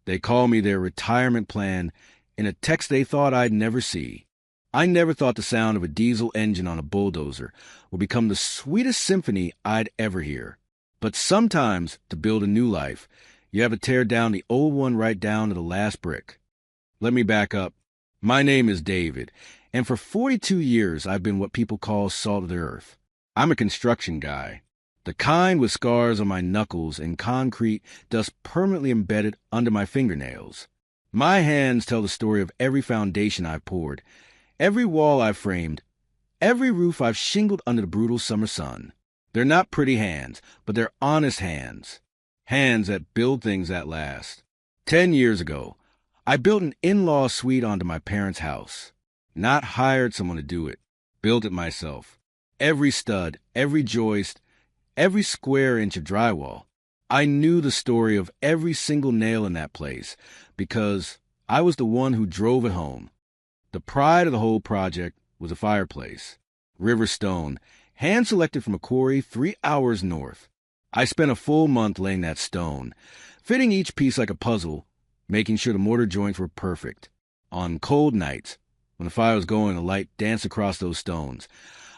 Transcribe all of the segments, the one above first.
They call me their retirement plan in a text they thought I'd never see. I never thought the sound of a diesel engine on a bulldozer would become the sweetest symphony I'd ever hear. But sometimes, to build a new life, you have to tear down the old one right down to the last brick. Let me back up. My name is David, and for 42 years I've been what people call salt of the earth. I'm a construction guy. The kind with scars on my knuckles and concrete dust permanently embedded under my fingernails. My hands tell the story of every foundation I've poured, every wall I've framed, every roof I've shingled under the brutal summer sun. They're not pretty hands, but they're honest hands. Hands that build things that last. 10 years ago, I built an in-law suite onto my parents' house. Not hired someone to do it. Built it myself. Every stud, every joist, every square inch of drywall. I knew the story of every single nail in that place because I was the one who drove it home. The pride of the whole project was a fireplace. River stone, hand-selected from a quarry 3 hours north. I spent a full month laying that stone, fitting each piece like a puzzle, making sure the mortar joints were perfect. On cold nights, when the fire was going and the light danced across those stones,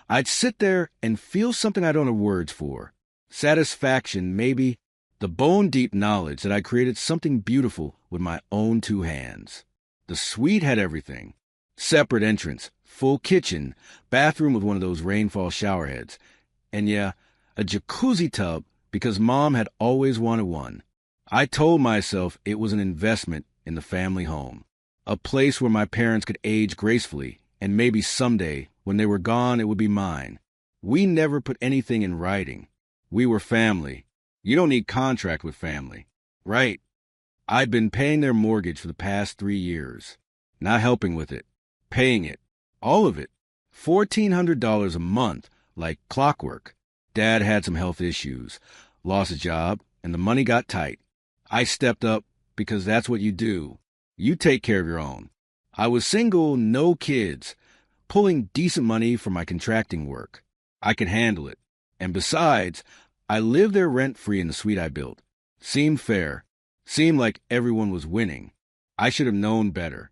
I'd sit there and feel something I don't have words for. Satisfaction, maybe, the bone-deep knowledge that I created something beautiful with my own 2 hands. The suite had everything. Separate entrance, full kitchen, bathroom with one of those rainfall shower heads, and yeah, a jacuzzi tub because Mom had always wanted one. I told myself it was an investment in the family home, a place where my parents could age gracefully, and maybe someday, when they were gone, it would be mine. We never put anything in writing. We were family. You don't need contract with family. Right. I'd been paying their mortgage for the past 3 years. Not helping with it. Paying it. All of it. $1,400 a month, like clockwork. Dad had some health issues, lost his job, and the money got tight. I stepped up because that's what you do. You take care of your own. I was single, no kids, pulling decent money for my contracting work. I could handle it. And besides, I lived there rent-free in the suite I built. Seemed fair. Seemed like everyone was winning. I should have known better.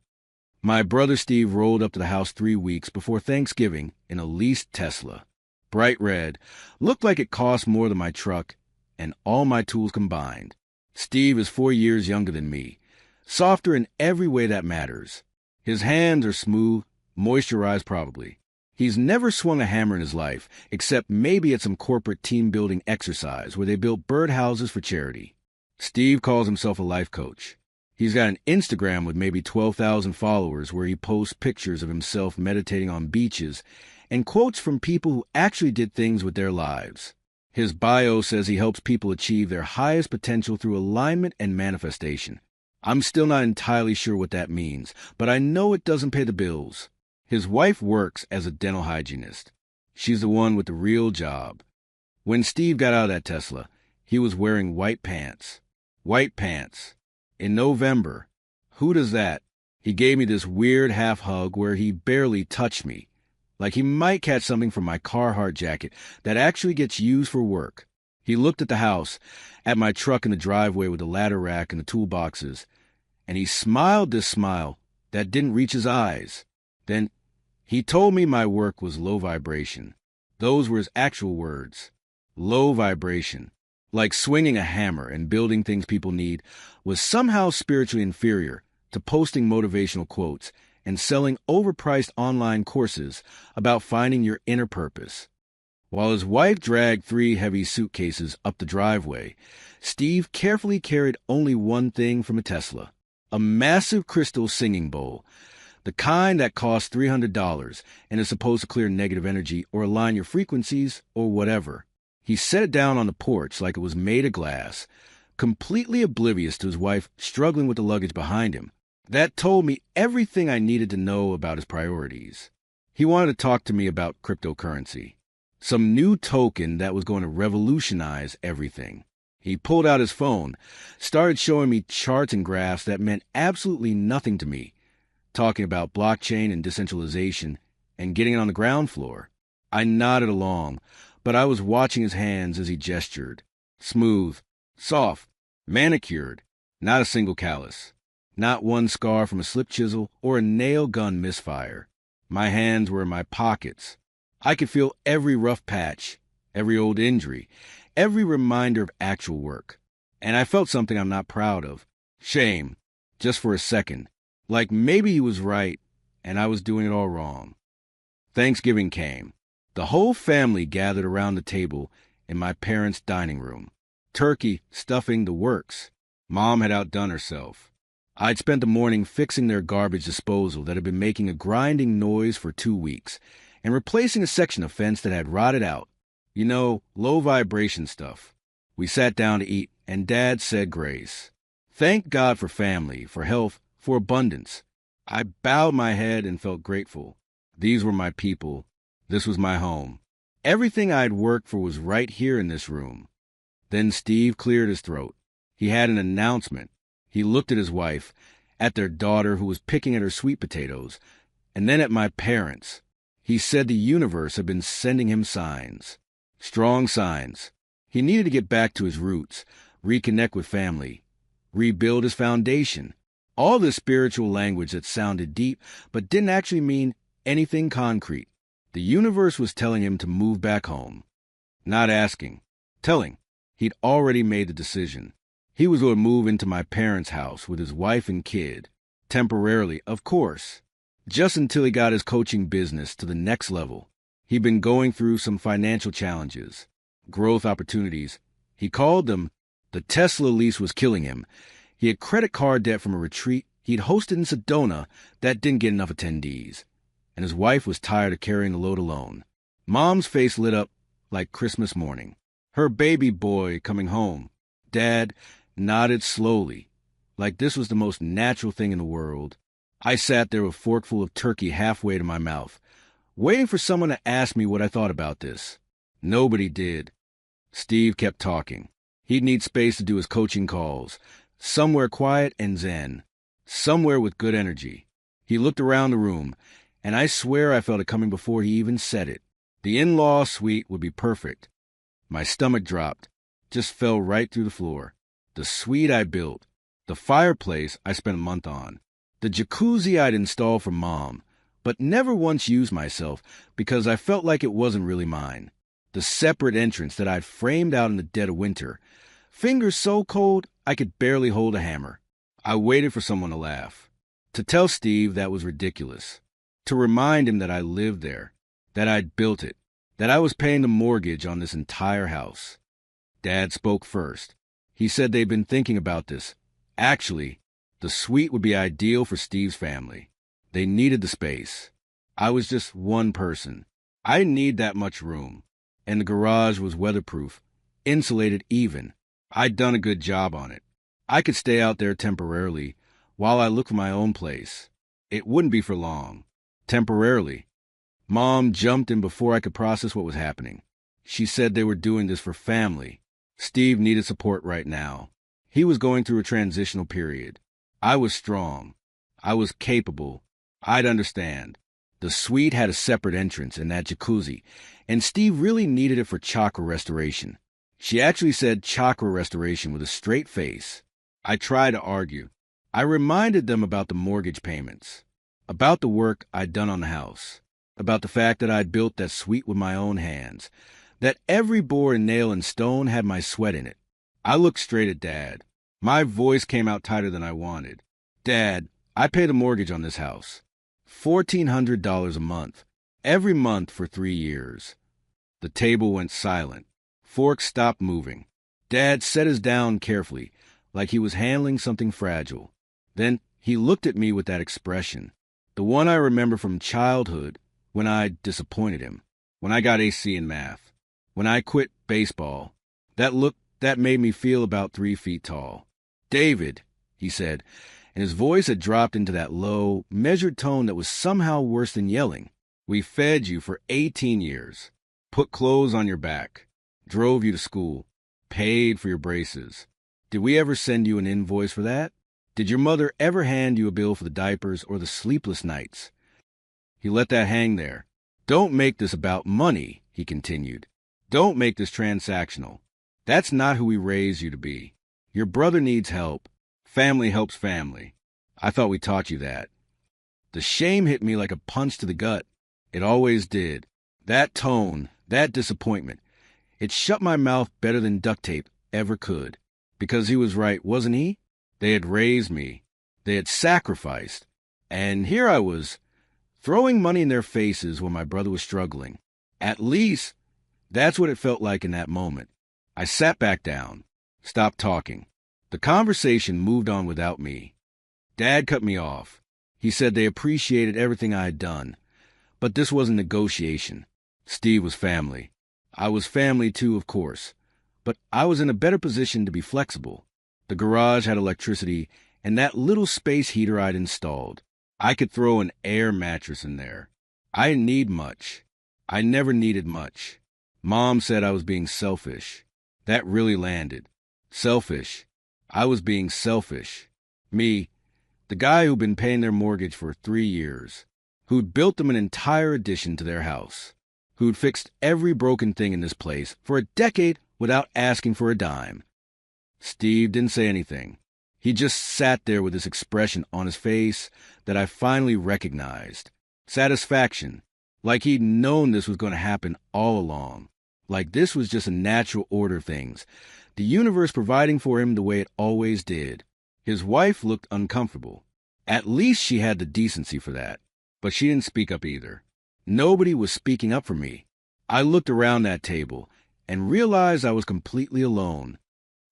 My brother Steve rolled up to the house 3 weeks before Thanksgiving in a leased Tesla. Bright red, looked like it cost more than my truck and all my tools combined. Steve is 4 years younger than me, softer in every way that matters. His hands are smooth, moisturized probably. He's never swung a hammer in his life, except maybe at some corporate team-building exercise where they built birdhouses for charity. Steve calls himself a life coach. He's got an Instagram with maybe 12,000 followers where he posts pictures of himself meditating on beaches and quotes from people who actually did things with their lives. His bio says he helps people achieve their highest potential through alignment and manifestation. I'm still not entirely sure what that means, but I know it doesn't pay the bills. His wife works as a dental hygienist. She's the one with the real job. When Steve got out of that Tesla, he was wearing white pants. White pants. In November. Who does that? He gave me this weird half hug where he barely touched me, like he might catch something from my Carhartt jacket that actually gets used for work. He looked at the house, at my truck in the driveway with the ladder rack and the toolboxes, and he smiled this smile that didn't reach his eyes. Then he told me my work was low vibration. Those were his actual words. Low vibration. Like swinging a hammer and building things people need was somehow spiritually inferior to posting motivational quotes and selling overpriced online courses about finding your inner purpose. While his wife dragged 3 heavy suitcases up the driveway, Steve carefully carried only one thing from a Tesla, a massive crystal singing bowl, the kind that costs $300 and is supposed to clear negative energy or align your frequencies or whatever. He set it down on the porch like it was made of glass, completely oblivious to his wife struggling with the luggage behind him. That told me everything I needed to know about his priorities. He wanted to talk to me about cryptocurrency, some new token that was going to revolutionize everything. He pulled out his phone, started showing me charts and graphs that meant absolutely nothing to me, talking about blockchain and decentralization and getting it on the ground floor. I nodded along, but I was watching his hands as he gestured. Smooth, soft, manicured. Not a single callus. Not one scar from a slip chisel or a nail gun misfire. My hands were in my pockets. I could feel every rough patch, every old injury, every reminder of actual work. And I felt something I'm not proud of. Shame. Just for a second. Like maybe he was right, and I was doing it all wrong. Thanksgiving came. The whole family gathered around the table in my parents' dining room. Turkey, stuffing, the works. Mom had outdone herself. I'd spent the morning fixing their garbage disposal that had been making a grinding noise for 2 weeks, and replacing a section of fence that had rotted out. You know, low vibration stuff. We sat down to eat, and Dad said grace. Thank God for family, for health, for abundance. I bowed my head and felt grateful. These were my people. This was my home. Everything I'd worked for was right here in this room. Then Steve cleared his throat. He had an announcement. He looked at his wife, at their daughter who was picking at her sweet potatoes, and then at my parents. He said the universe had been sending him signs. Strong signs. He needed to get back to his roots, reconnect with family, rebuild his foundation. All this spiritual language that sounded deep but didn't actually mean anything concrete. The universe was telling him to move back home. Not asking. Telling. He'd already made the decision. He was going to move into my parents' house with his wife and kid. Temporarily, of course. Just until he got his coaching business to the next level. He'd been going through some financial challenges. Growth opportunities. He called them. The Tesla lease was killing him. He had credit card debt from a retreat he'd hosted in Sedona that didn't get enough attendees. And his wife was tired of carrying the load alone. Mom's face lit up like Christmas morning. Her baby boy coming home. Dad nodded slowly, like this was the most natural thing in the world. I sat there with a forkful of turkey halfway to my mouth, waiting for someone to ask me what I thought about this. Nobody did. Steve kept talking. He'd need space to do his coaching calls, somewhere quiet and zen, somewhere with good energy. He looked around the room, and I swear I felt it coming before he even said it. The in-law suite would be perfect. My stomach dropped, just fell right through the floor. The suite I built, the fireplace I spent a month on, the jacuzzi I'd installed for Mom, but never once used myself because I felt like it wasn't really mine. The separate entrance that I'd framed out in the dead of winter, fingers so cold I could barely hold a hammer. I waited for someone to laugh, to tell Steve that was ridiculous, to remind him that I lived there, that I'd built it, that I was paying the mortgage on this entire house. Dad spoke first. He said they'd been thinking about this. Actually, the suite would be ideal for Steve's family. They needed the space. I was just one person. I didn't need that much room. And the garage was weatherproof, insulated even. I'd done a good job on it. I could stay out there temporarily while I looked for my own place. It wouldn't be for long. Temporarily. Mom jumped in before I could process what was happening. She said they were doing this for family. Steve needed support right now. He was going through a transitional period. I was strong. I was capable. I'd understand. The suite had a separate entrance in that jacuzzi, and Steve really needed it for chakra restoration. She actually said chakra restoration with a straight face. I tried to argue. I reminded them about the mortgage payments, about the work I'd done on the house, about the fact that I'd built that suite with my own hands, that every board and nail and stone had my sweat in it. I looked straight at Dad. My voice came out tighter than I wanted. Dad, I pay the mortgage on this house. $1,400 a month. Every month for 3 years. The table went silent. Forks stopped moving. Dad set his down carefully, like he was handling something fragile. Then he looked at me with that expression, the one I remember from childhood when I disappointed him, when I got AC in math, when I quit baseball. That look that made me feel about 3 feet tall. David, he said, and his voice had dropped into that low, measured tone that was somehow worse than yelling. We fed you for 18 years, put clothes on your back, drove you to school, paid for your braces. Did we ever send you an invoice for that? Did your mother ever hand you a bill for the diapers or the sleepless nights? He let that hang there. Don't make this about money, he continued. Don't make this transactional. That's not who we raised you to be. Your brother needs help. Family helps family. I thought we taught you that. The shame hit me like a punch to the gut. It always did. That tone, that disappointment, it shut my mouth better than duct tape ever could. Because he was right, wasn't he? They had raised me. They had sacrificed. And here I was, throwing money in their faces when my brother was struggling. At least, that's what it felt like in that moment. I sat back down, stopped talking. The conversation moved on without me. Dad cut me off. He said they appreciated everything I had done. But this wasn't negotiation. Steve was family. I was family too, of course. But I was in a better position to be flexible. The garage had electricity and that little space heater I'd installed. I could throw an air mattress in there. I didn't need much. I never needed much. Mom said I was being selfish. That really landed. Selfish. I was being selfish. Me, the guy who'd been paying their mortgage for 3 years, who'd built them an entire addition to their house, who'd fixed every broken thing in this place for a decade without asking for a dime. Steve didn't say anything. He just sat there with this expression on his face that I finally recognized. Satisfaction. Like he'd known this was going to happen all along. Like this was just a natural order of things. The universe providing for him the way it always did. His wife looked uncomfortable. At least she had the decency for that. But she didn't speak up either. Nobody was speaking up for me. I looked around that table and realized I was completely alone.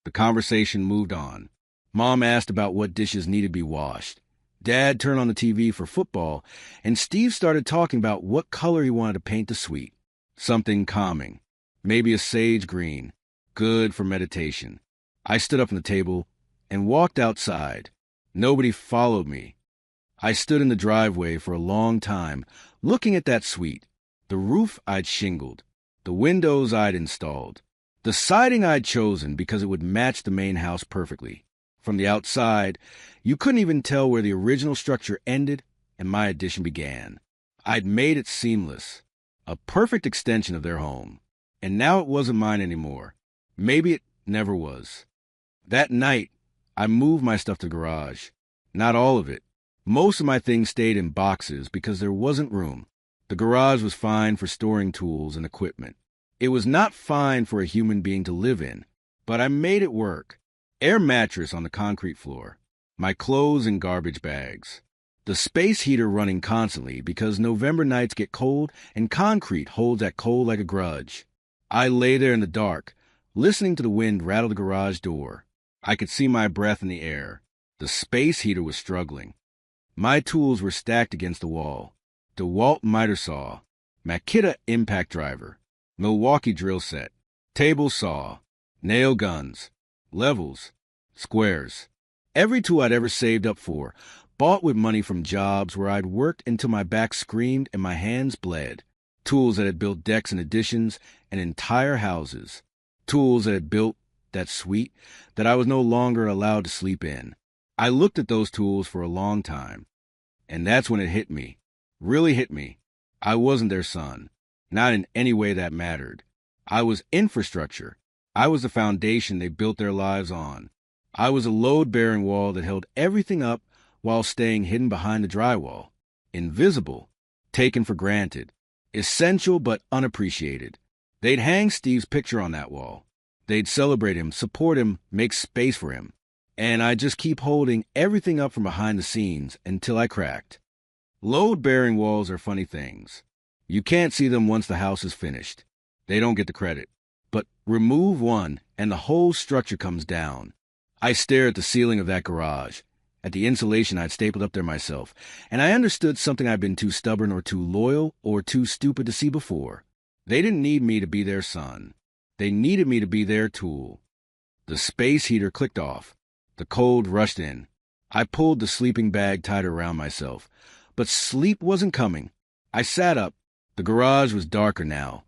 The conversation moved on. Mom asked about what dishes needed to be washed. Dad turned on the TV for football, and Steve started talking about what color he wanted to paint the suite. Something calming. Maybe a sage green. Good for meditation. I stood up from the table and walked outside. Nobody followed me. I stood in the driveway for a long time, looking at that suite. The roof I'd shingled. The windows I'd installed. The siding I'd chosen because it would match the main house perfectly. From the outside, you couldn't even tell where the original structure ended and my addition began. I'd made it seamless. A perfect extension of their home. And now it wasn't mine anymore. Maybe it never was. That night, I moved my stuff to the garage. Not all of it. Most of my things stayed in boxes because there wasn't room. The garage was fine for storing tools and equipment. It was not fine for a human being to live in, but I made it work. Air mattress on the concrete floor. My clothes in garbage bags. The space heater running constantly because November nights get cold and concrete holds that cold like a grudge. I lay there in the dark, listening to the wind rattle the garage door. I could see my breath in the air. The space heater was struggling. My tools were stacked against the wall. DeWalt miter saw, Makita impact driver, Milwaukee drill set, table saw, nail guns, levels, squares. Every tool I'd ever saved up for, bought with money from jobs where I'd worked until my back screamed and my hands bled. Tools that had built decks and additions and entire houses. Tools that had built that suite that I was no longer allowed to sleep in. I looked at those tools for a long time. And that's when it hit me. Really hit me. I wasn't their son. Not in any way that mattered. I was infrastructure. I was the foundation they built their lives on. I was a load-bearing wall that held everything up while staying hidden behind the drywall. Invisible. Taken for granted. Essential but unappreciated. They'd hang Steve's picture on that wall. They'd celebrate him, support him, make space for him. And I'd just keep holding everything up from behind the scenes until I cracked. Load-bearing walls are funny things. You can't see them once the house is finished. They don't get the credit. But remove one, and the whole structure comes down. I stare at the ceiling of that garage, at the insulation I'd stapled up there myself, and I understood something I'd been too stubborn or too loyal or too stupid to see before. They didn't need me to be their son. They needed me to be their tool. The space heater clicked off. The cold rushed in. I pulled the sleeping bag tighter around myself, but sleep wasn't coming. I sat up. The garage was darker now,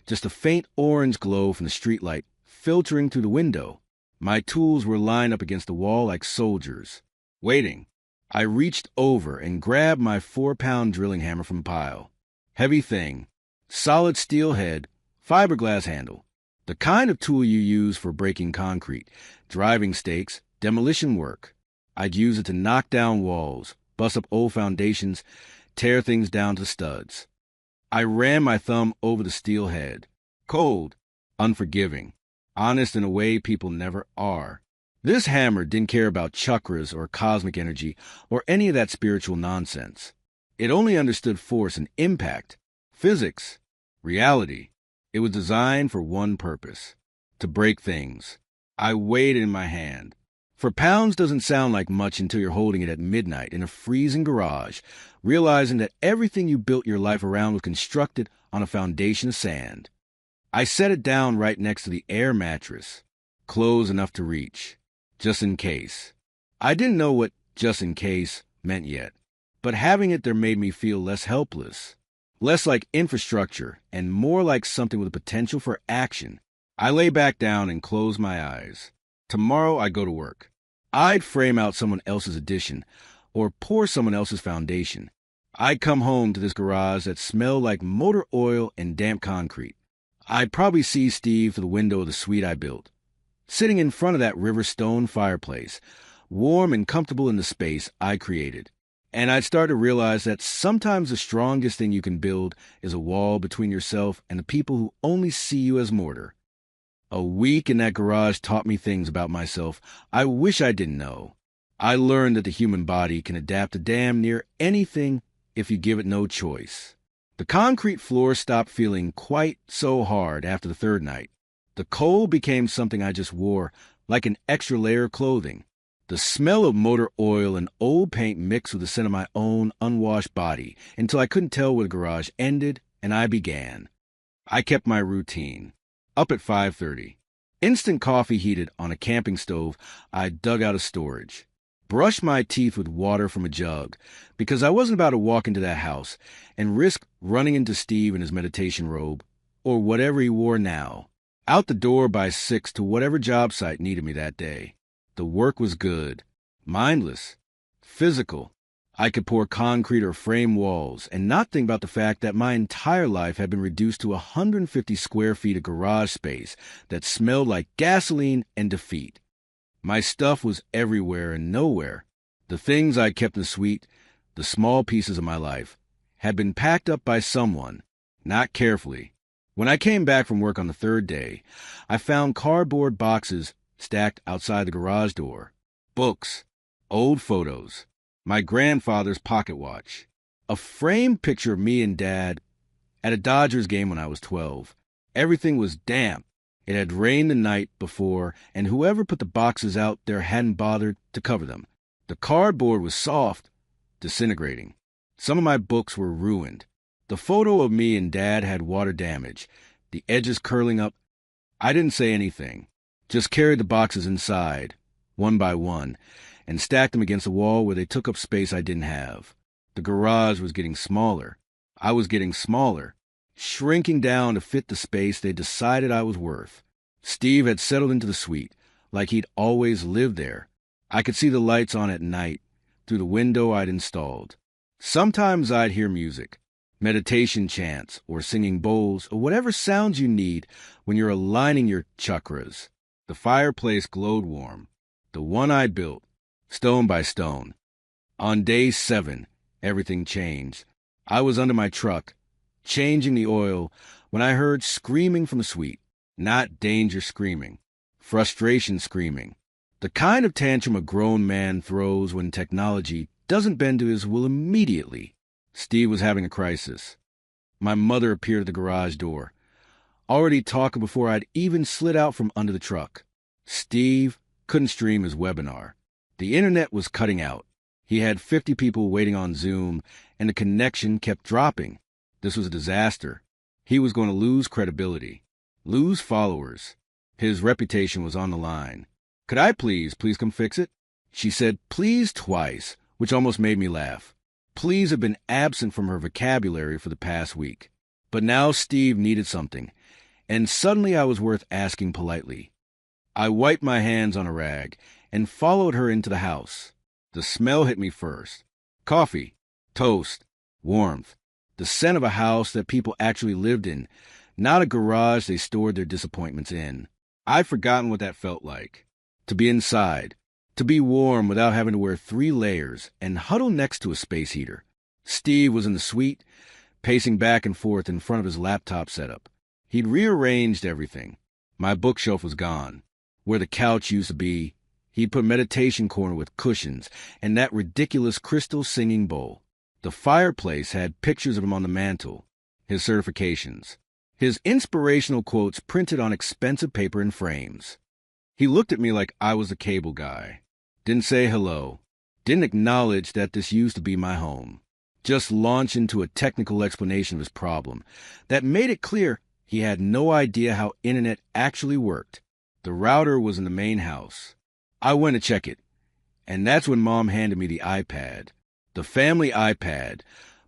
just a faint orange glow from the streetlight filtering through the window. My tools were lined up against the wall like soldiers, waiting. I reached over and grabbed my 4-pound drilling hammer from the pile. Heavy thing, solid steel head, fiberglass handle, the kind of tool you use for breaking concrete, driving stakes, demolition work. I'd use it to knock down walls, bust up old foundations, tear things down to studs. I ran my thumb over the steel head. Cold, unforgiving, honest in a way people never are. This hammer didn't care about chakras or cosmic energy or any of that spiritual nonsense. It only understood force and impact, physics, reality. It was designed for one purpose: to break things. I weighed it in my hand. For pounds doesn't sound like much until you're holding it at midnight in a freezing garage, realizing that everything you built your life around was constructed on a foundation of sand. I set it down right next to the air mattress, close enough to reach, just in case. I didn't know what just in case meant yet, but having it there made me feel less helpless, less like infrastructure and more like something with a potential for action. I lay back down and closed my eyes. Tomorrow I'd go to work. I'd frame out someone else's addition or pour someone else's foundation. I'd come home to this garage that smelled like motor oil and damp concrete. I'd probably see Steve through the window of the suite I built, sitting in front of that river stone fireplace, warm and comfortable in the space I created. And I'd start to realize that sometimes the strongest thing you can build is a wall between yourself and the people who only see you as mortar. A week in that garage taught me things about myself I wish I didn't know. I learned that the human body can adapt to damn near anything if you give it no choice. The concrete floor stopped feeling quite so hard after the third night. The cold became something I just wore, like an extra layer of clothing. The smell of motor oil and old paint mixed with the scent of my own unwashed body until I couldn't tell where the garage ended and I began. I kept my routine. Up at 5:30. Instant coffee heated on a camping stove I dug out of storage. Brushed my teeth with water from a jug because I wasn't about to walk into that house and risk running into Steve in his meditation robe or whatever he wore now. Out the door by 6 to whatever job site needed me that day. The work was good, mindless, physical. I could pour concrete or frame walls and not think about the fact that my entire life had been reduced to 150 square feet of garage space that smelled like gasoline and defeat. My stuff was everywhere and nowhere. The things I kept in the suite, the small pieces of my life, had been packed up by someone, not carefully. When I came back from work on the third day, I found cardboard boxes stacked outside the garage door. Books, old photos, my grandfather's pocket watch, a framed picture of me and Dad at a Dodgers game when I was 12. Everything was damp. It had rained the night before, and whoever put the boxes out there hadn't bothered to cover them. The cardboard was soft, disintegrating. Some of my books were ruined. The photo of me and Dad had water damage, the edges curling up. I didn't say anything, just carried the boxes inside, one by one, and stacked them against the wall where they took up space I didn't have. The garage was getting smaller. I was getting smaller, shrinking down to fit the space they decided I was worth. Steve had settled into the suite, like he'd always lived there. I could see the lights on at night, through the window I'd installed. Sometimes I'd hear music, meditation chants, or singing bowls, or whatever sounds you need when you're aligning your chakras. The fireplace glowed warm, the one I built, stone by stone. On day 7, everything changed. I was under my truck, changing the oil, when I heard screaming from the suite. Not danger screaming, frustration screaming. The kind of tantrum a grown man throws when technology doesn't bend to his will immediately. Steve was having a crisis. My mother appeared at the garage door, already talking before I'd even slid out from under the truck. Steve couldn't stream his webinar. The internet was cutting out. He had 50 people waiting on Zoom, and the connection kept dropping. This was a disaster. He was going to lose credibility, lose followers. His reputation was on the line. Could I please come fix it? She said please twice, which almost made me laugh. Please had been absent from her vocabulary for the past week. But now Steve needed something, and suddenly I was worth asking politely. I wiped my hands on a rag and followed her into the house. The smell hit me first. Coffee, toast, warmth. The scent of a house that people actually lived in, not a garage they stored their disappointments in. I'd forgotten what that felt like. To be inside, To be warm without having to wear 3 layers and huddle next to a space heater. Steve was in the suite, pacing back and forth in front of his laptop setup. He'd rearranged everything. My bookshelf was gone. Where the couch used to be, he'd put meditation corner with cushions and that ridiculous crystal singing bowl. The fireplace had pictures of him on the mantle, his certifications, his inspirational quotes printed on expensive paper in frames. He looked at me like I was the cable guy. Didn't say hello. Didn't acknowledge that this used to be my home. Just launched into a technical explanation of his problem that made it clear he had no idea how internet actually worked. The router was in the main house. I went to check it, and that's when Mom handed me the iPad. The family iPad,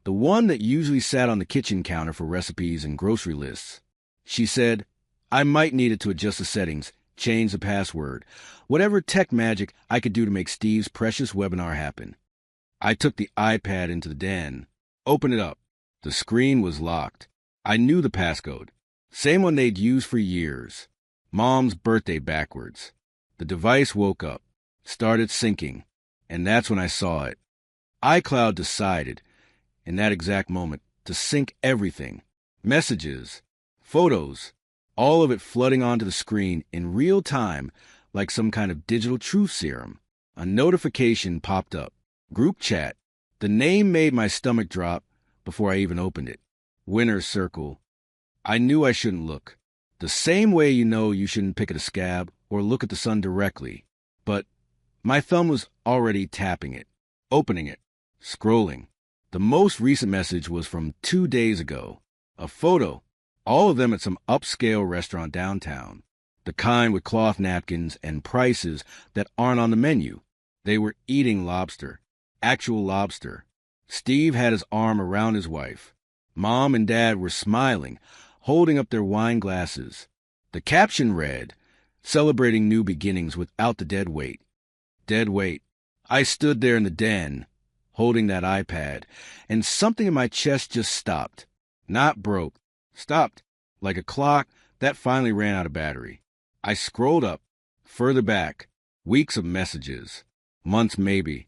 the one that usually sat on the kitchen counter for recipes and grocery lists. She said, I might need it to adjust the settings, change the password, whatever tech magic I could do to make Steve's precious webinar happen. I took the iPad into the den, opened it up. The screen was locked. I knew the passcode, same one they'd used for years. Mom's birthday backwards. The device woke up, started syncing, and that's when I saw it. iCloud decided, in that exact moment, to sync everything. Messages, photos, all of it flooding onto the screen in real time like some kind of digital truth serum. A notification popped up. Group chat. The name made my stomach drop before I even opened it. Winner's circle. I knew I shouldn't look. The same way you know you shouldn't pick at a scab or look at the sun directly. But my thumb was already tapping it, opening it, scrolling. The most recent message was from 2 days ago. A photo, all of them at some upscale restaurant downtown. The kind with cloth napkins and prices that aren't on the menu. They were eating lobster, actual lobster. Steve had his arm around his wife. Mom and Dad were smiling, holding up their wine glasses. The caption read, celebrating new beginnings without the dead weight. Dead weight. I stood there in the den, holding that iPad, and something in my chest just stopped. Not broke. Stopped. Like a clock that finally ran out of battery. I scrolled up, further back. Weeks of messages. Months maybe.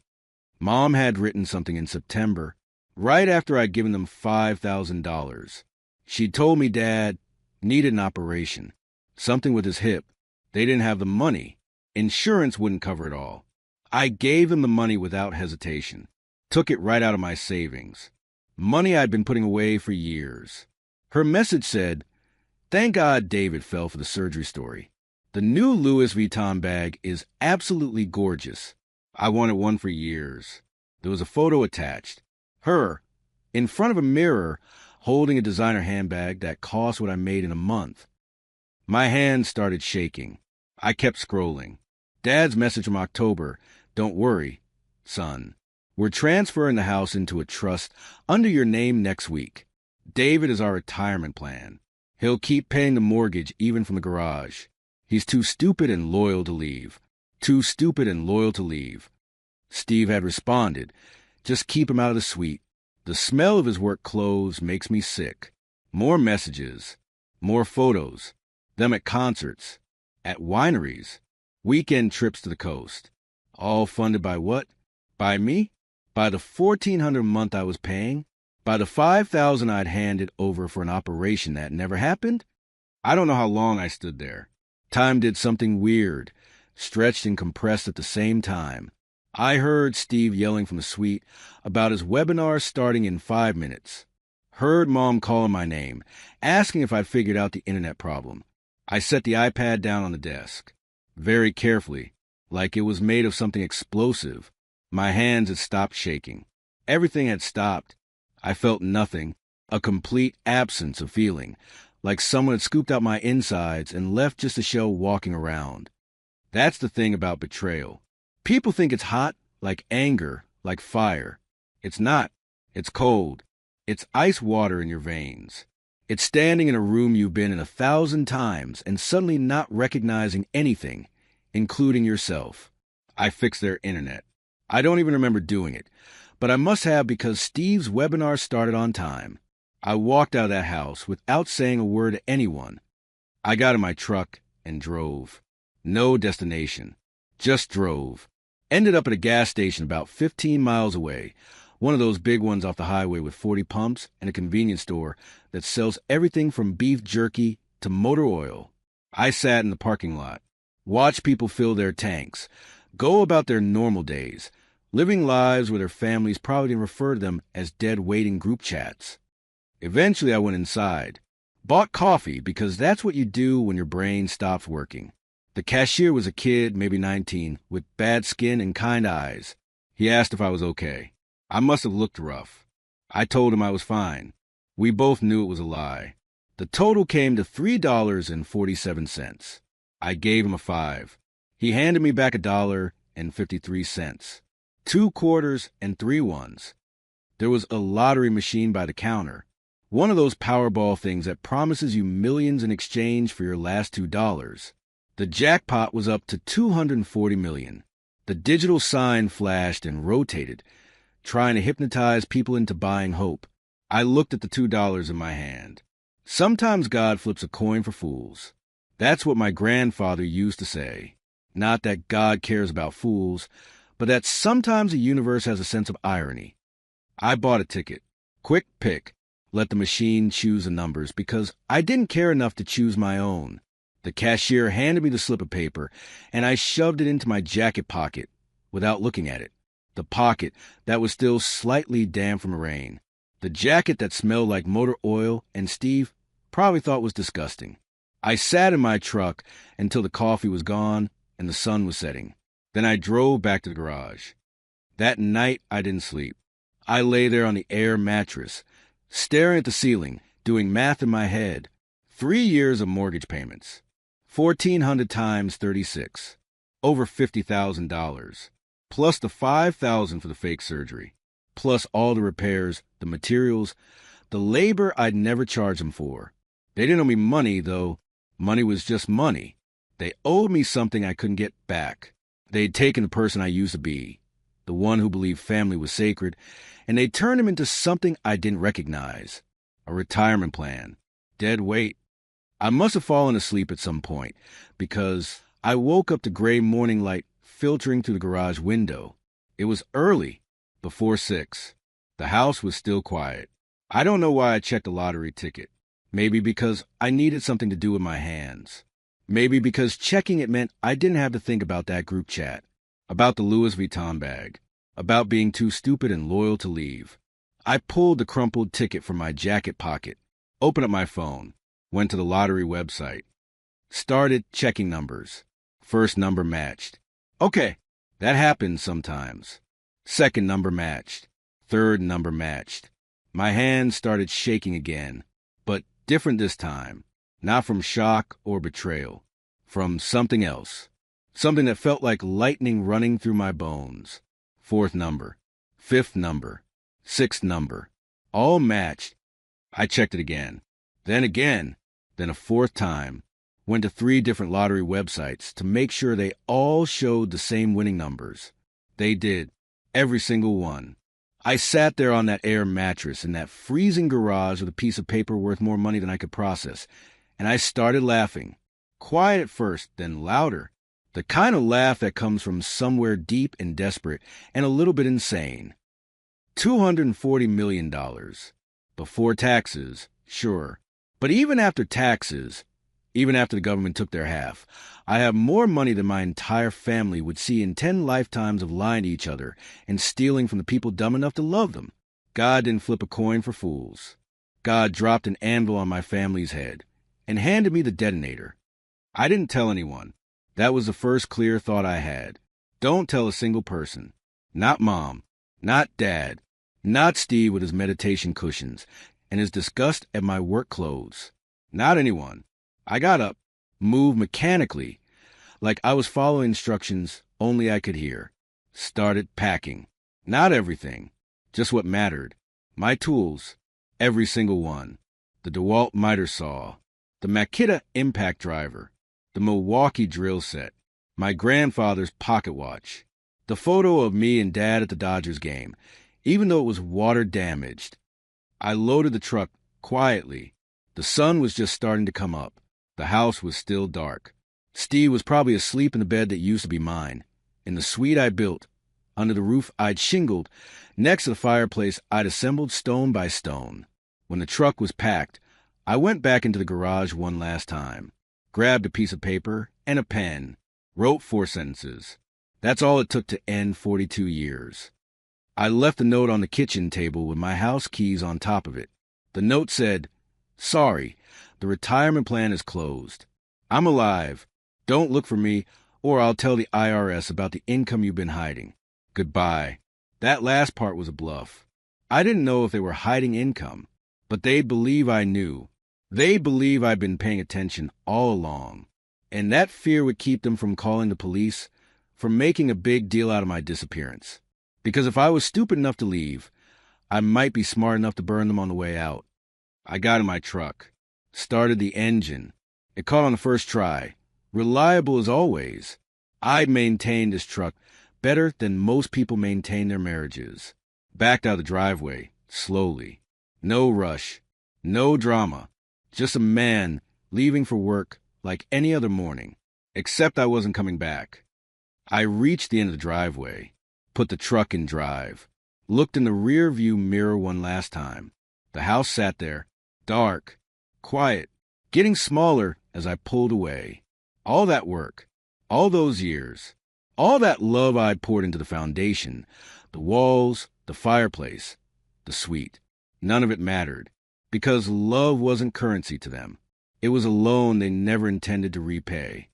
Mom had written something in September, right after I'd given them $5,000. She'd told me Dad needed an operation. Something with his hip. They didn't have the money. Insurance wouldn't cover it all. I gave them the money without hesitation. Took it right out of my savings. Money I'd been putting away for years. Her message said, thank God David fell for the surgery story. The new Louis Vuitton bag is absolutely gorgeous. I wanted one for years. There was a photo attached. Her, in front of a mirror, holding a designer handbag that cost what I made in a month. My hands started shaking. I kept scrolling. Dad's message from October, don't worry, son. We're transferring the house into a trust under your name next week. David is our retirement plan. He'll keep paying the mortgage even from the garage. He's too stupid and loyal to leave. Too stupid and loyal to leave. Steve had responded, just keep him out of the suite. The smell of his work clothes makes me sick. More messages. More photos. Them at concerts. At wineries. Weekend trips to the coast. All funded by what? By me? By the $1,400 a month I was paying? By the $5,000 I'd handed over for an operation that never happened? I don't know how long I stood there. Time did something weird, stretched and compressed at the same time. I heard Steve yelling from the suite about his webinar starting in 5 minutes. Heard Mom calling my name, asking if I'd figured out the internet problem. I set the iPad down on the desk, very carefully, like it was made of something explosive. My hands had stopped shaking. Everything had stopped. I felt nothing, a complete absence of feeling, like someone had scooped out my insides and left just a shell walking around. That's the thing about betrayal. People think it's hot, like anger, like fire. It's not. It's cold. It's ice water in your veins. It's standing in a room you've been in 1,000 times and suddenly not recognizing anything, including yourself. I fixed their internet. I don't even remember doing it, but I must have because Steve's webinar started on time. I walked out of that house without saying a word to anyone. I got in my truck and drove. No destination. Just drove. Ended up at a gas station about 15 miles away, one of those big ones off the highway with 40 pumps and a convenience store that sells everything from beef jerky to motor oil. I sat in the parking lot, watched people fill their tanks, go about their normal days, living lives where their families probably didn't refer to them as dead weight in group chats. Eventually I went inside, bought coffee because that's what you do when your brain stops working. The cashier was a kid, maybe 19, with bad skin and kind eyes. He asked if I was okay. I must have looked rough. I told him I was fine. We both knew it was a lie. The total came to $3.47. I gave him a 5. He handed me back $1.53. 2 quarters and 3 ones. There was a lottery machine by the counter. One of those Powerball things that promises you millions in exchange for your last $2. The jackpot was up to $240 million. The digital sign flashed and rotated, trying to hypnotize people into buying hope. I looked at the $2 in my hand. Sometimes God flips a coin for fools. That's what my grandfather used to say. Not that God cares about fools, but that sometimes the universe has a sense of irony. I bought a ticket. Quick pick. Let the machine choose the numbers because I didn't care enough to choose my own. The cashier handed me the slip of paper, and I shoved it into my jacket pocket without looking at it. The pocket that was still slightly damp from the rain. The jacket that smelled like motor oil and Steve probably thought was disgusting. I sat in my truck until the coffee was gone and the sun was setting. Then I drove back to the garage. That night, I didn't sleep. I lay there on the air mattress, staring at the ceiling, doing math in my head. 3 years of mortgage payments. 1,400 times 36. Over $50,000. Plus the $5,000 for the fake surgery. Plus all the repairs, the materials, the labor I'd never charged them for. They didn't owe me money, though. Money was just money. They owed me something I couldn't get back. They'd taken the person I used to be, the one who believed family was sacred, and they turned him into something I didn't recognize. A retirement plan. Dead weight. I must have fallen asleep at some point, because I woke up to gray morning light filtering through the garage window. It was early, before 6. The house was still quiet. I don't know why I checked a lottery ticket. Maybe because I needed something to do with my hands. Maybe because checking it meant I didn't have to think about that group chat, about the Louis Vuitton bag, about being too stupid and loyal to leave. I pulled the crumpled ticket from my jacket pocket, opened up my phone, went to the lottery website, started checking numbers. First number matched. Okay, that happens sometimes. Second number matched. Third number matched. My hands started shaking again, but different this time. Not from shock or betrayal. From something else. Something that felt like lightning running through my bones. Fourth number. Fifth number. Sixth number. All matched. I checked it again. Then again. Then a fourth time. Went to 3 different lottery websites to make sure they all showed the same winning numbers. They did. Every single one. I sat there on that air mattress in that freezing garage with a piece of paper worth more money than I could process, and I started laughing. Quiet at first, then louder. The kind of laugh that comes from somewhere deep and desperate and a little bit insane. $240 million. Before taxes, sure. But even after taxes, even after the government took their half, I have more money than my entire family would see in 10 lifetimes of lying to each other and stealing from the people dumb enough to love them. God didn't flip a coin for fools. God dropped an anvil on my family's head and handed me the detonator. I didn't tell anyone. That was the first clear thought I had. Don't tell a single person. Not Mom. Not Dad. Not Steve with his meditation cushions and his disgust at my work clothes. Not anyone. I got up, moved mechanically, like I was following instructions only I could hear. Started packing. Not everything, just what mattered. My tools, every single one. The DeWalt miter saw, the Makita impact driver, the Milwaukee drill set, my grandfather's pocket watch, the photo of me and Dad at the Dodgers game, even though it was water damaged. I loaded the truck quietly. The sun was just starting to come up. The house was still dark. Steve was probably asleep in the bed that used to be mine, In the suite I built, under the roof I'd shingled, next to the fireplace I'd assembled stone by stone. When the truck was packed, I went back into the garage one last time, grabbed a piece of paper and a pen, wrote 4 sentences. That's all it took to end 42 years. I left a note on the kitchen table with my house keys on top of it. The note said, "Sorry, the retirement plan is closed. I'm alive. Don't look for me, or I'll tell the IRS about the income you've been hiding. Goodbye." That last part was a bluff. I didn't know if they were hiding income, but they believe I knew. They believe I've been paying attention all along. And that fear would keep them from calling the police, from making a big deal out of my disappearance. Because if I was stupid enough to leave, I might be smart enough to burn them on the way out. I got in my truck, started the engine. It caught on the first try, reliable as always. I maintained this truck better than most people maintain their marriages. Backed out of the driveway, slowly. No rush, no drama. Just a man leaving for work like any other morning, except I wasn't coming back. I reached the end of the driveway, put the truck in drive, looked in the rear view mirror one last time. The house sat there, dark, quiet, getting smaller as I pulled away. All that work, all those years, all that love I'd poured into the foundation, the walls, the fireplace, the suite. None of it mattered, because love wasn't currency to them. It was a loan they never intended to repay.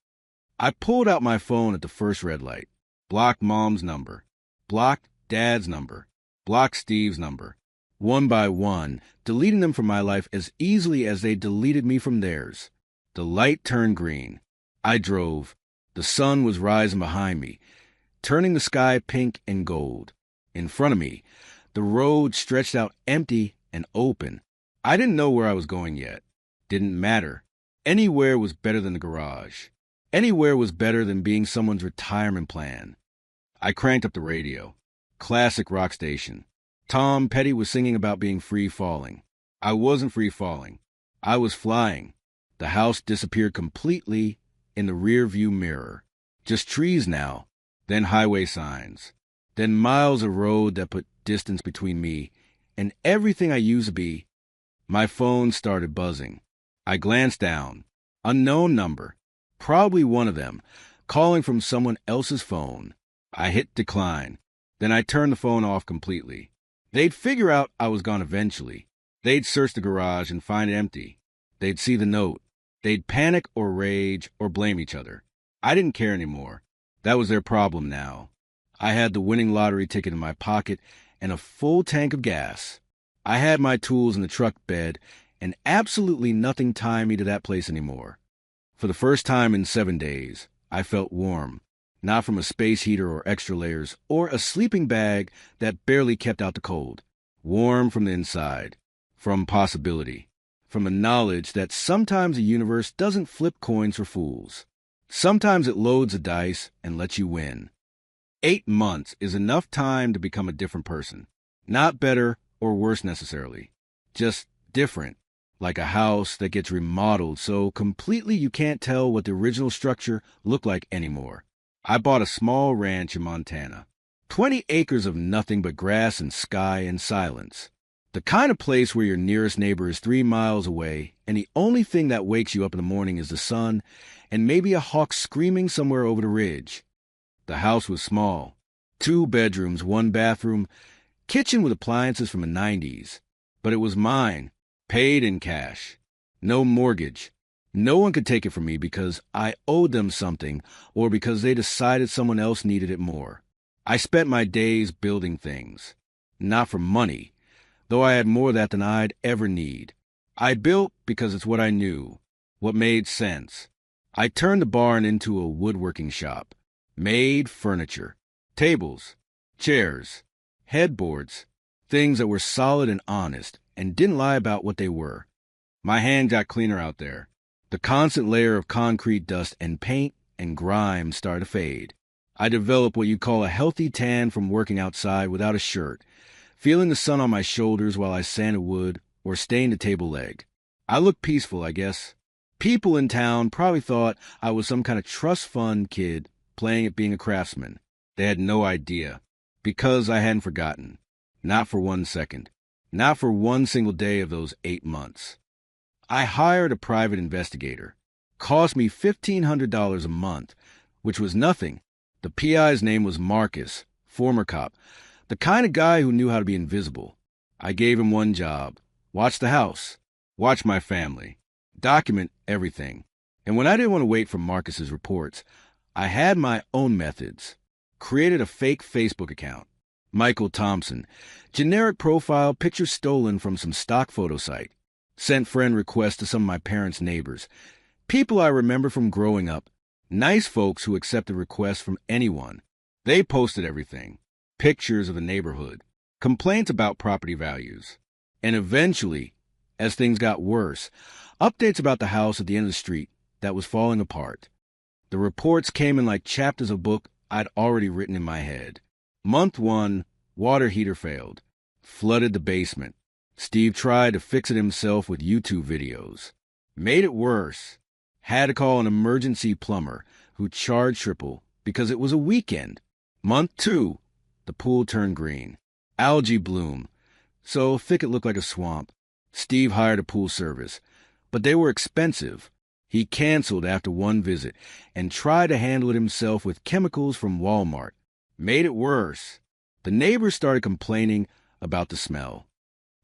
I pulled out my phone at the first red light, blocked Mom's number, blocked Dad's number, blocked Steve's number, one by one, deleting them from my life as easily as they deleted me from theirs. The light turned green. I drove. The sun was rising behind me, turning the sky pink and gold. In front of me, the road stretched out empty and open. I didn't know where I was going yet. Didn't matter. Anywhere was better than the garage. Anywhere was better than being someone's retirement plan. I cranked up the radio. Classic rock station. Tom Petty was singing about being free falling. I wasn't free falling. I was flying. The house disappeared completely in the rear view mirror. Just trees now, then highway signs, then miles of road that put distance between me and everything I used to be. My phone started buzzing. I glanced down. Unknown number. Probably one of them, calling from someone else's phone. I hit decline. Then I turned the phone off completely. They'd figure out I was gone eventually. They'd search the garage and find it empty. They'd see the note. They'd panic or rage or blame each other. I didn't care anymore. That was their problem now. I had the winning lottery ticket in my pocket and a full tank of gas. I had my tools in the truck bed, and absolutely nothing tied me to that place anymore. For the first time in 7 days, I felt warm, not from a space heater or extra layers, or a sleeping bag that barely kept out the cold. Warm from the inside, from possibility, from the knowledge that sometimes the universe doesn't flip coins for fools. Sometimes it loads a dice and lets you win. 8 months is enough time to become a different person. Not better or worse necessarily, just different, like a house that gets remodeled so completely you can't tell what the original structure looked like anymore. I bought a small ranch in Montana, 20 acres of nothing but grass and sky and silence. The kind of place where your nearest neighbor is 3 miles away, and the only thing that wakes you up in the morning is the sun and maybe a hawk screaming somewhere over the ridge. The house was small, 2 bedrooms, 1 bathroom, kitchen with appliances from the 90s. But it was mine, paid in cash. No mortgage. No one could take it from me because I owed them something or because they decided someone else needed it more. I spent my days building things. Not for money, though I had more of that than I'd ever need. I built because it's what I knew, what made sense. I turned the barn into a woodworking shop. Made furniture, tables, chairs, headboards, things that were solid and honest and didn't lie about what they were. My hand got cleaner out there. The constant layer of concrete dust and paint and grime started to fade. I developed what you'd call a healthy tan from working outside without a shirt, feeling the sun on my shoulders while I sanded wood or stained a table leg. I looked peaceful, I guess. People in town probably thought I was some kind of trust fund kid playing at being a craftsman. They had no idea. Because I hadn't forgotten. Not for 1 second. Not for one single day of those 8 months. I hired a private investigator. Cost me $1,500 a month, which was nothing. The PI's name was Marcus, former cop, the kind of guy who knew how to be invisible. I gave him one job. Watch the house. Watch my family. Document everything. And when I didn't want to wait for Marcus's reports, I had my own methods. Created a fake Facebook account. Michael Thompson. Generic profile, picture stolen from some stock photo site. Sent friend requests to some of my parents' neighbors. People I remember from growing up. Nice folks who accepted requests from anyone. They posted everything. Pictures of the neighborhood. Complaints about property values. And eventually, as things got worse, updates about the house at the end of the street that was falling apart. The reports came in like chapters of a book I'd already written in my head. Month 1, water heater failed. Flooded the basement. Steve tried to fix it himself with YouTube videos. Made it worse. Had to call an emergency plumber who charged triple because it was a weekend. Month 2, the pool turned green. Algae bloom. So thick it looked like a swamp. Steve hired a pool service, but they were expensive. He canceled after one visit and tried to handle it himself with chemicals from Walmart. Made it worse. The neighbors started complaining about the smell.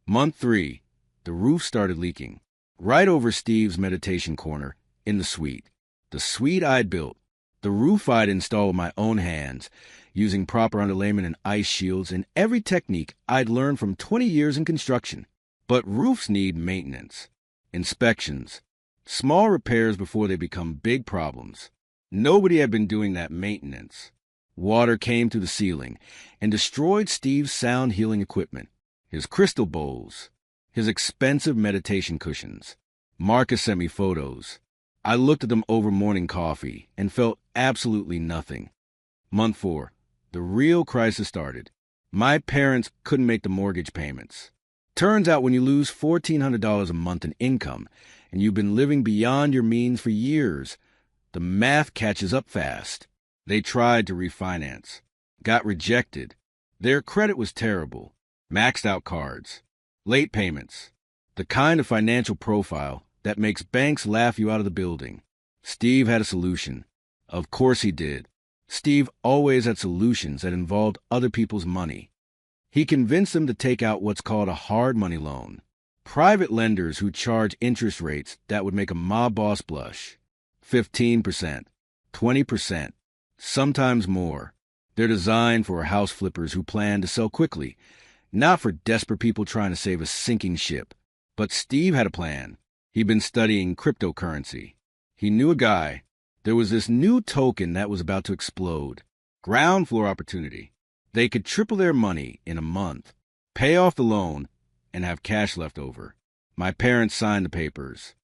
Month 3, the roof started leaking. Right over Steve's meditation corner in the suite. The suite I'd built. The roof I'd installed with my own hands, using proper underlayment and ice shields and every technique I'd learned from 20 years in construction. But roofs need maintenance, inspections, small repairs before they become big problems. Nobody had been doing that maintenance. Water came through the ceiling and destroyed Steve's sound healing equipment, his crystal bowls, his expensive meditation cushions. Marcus sent me photos. I looked at them over morning coffee and felt absolutely nothing. Month 4, the real crisis started. My parents couldn't make the mortgage payments. Turns out when you lose $1,400 a month in income and you've been living beyond your means for years, the math catches up fast. They tried to refinance. Got rejected. Their credit was terrible. Maxed out cards. Late payments. The kind of financial profile that makes banks laugh you out of the building. Steve had a solution. Of course he did. Steve always had solutions that involved other people's money. He convinced them to take out what's called a hard money loan. Private lenders who charge interest rates that would make a mob boss blush. 15%, 20%, sometimes more. They're designed for house flippers who plan to sell quickly, not for desperate people trying to save a sinking ship. But Steve had a plan. He'd been studying cryptocurrency. He knew a guy. There was this new token that was about to explode. Ground floor opportunity. They could triple their money in a month, pay off the loan, and have cash left over. My parents signed the papers.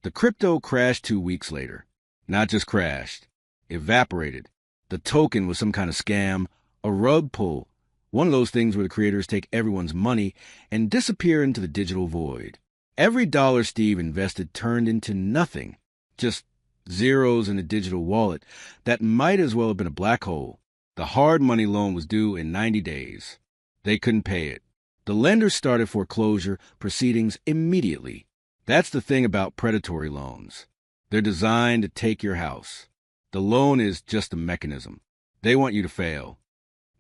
The crypto crashed 2 weeks later. Not just crashed. Evaporated. The token was some kind of scam, a rug pull, one of those things where the creators take everyone's money and disappear into the digital void. Every dollar Steve invested turned into nothing. Just zeros in a digital wallet that might as well have been a black hole. The hard money loan was due in 90 days. They couldn't pay it. The lender started foreclosure proceedings immediately. That's the thing about predatory loans. They're designed to take your house. The loan is just a mechanism. They want you to fail.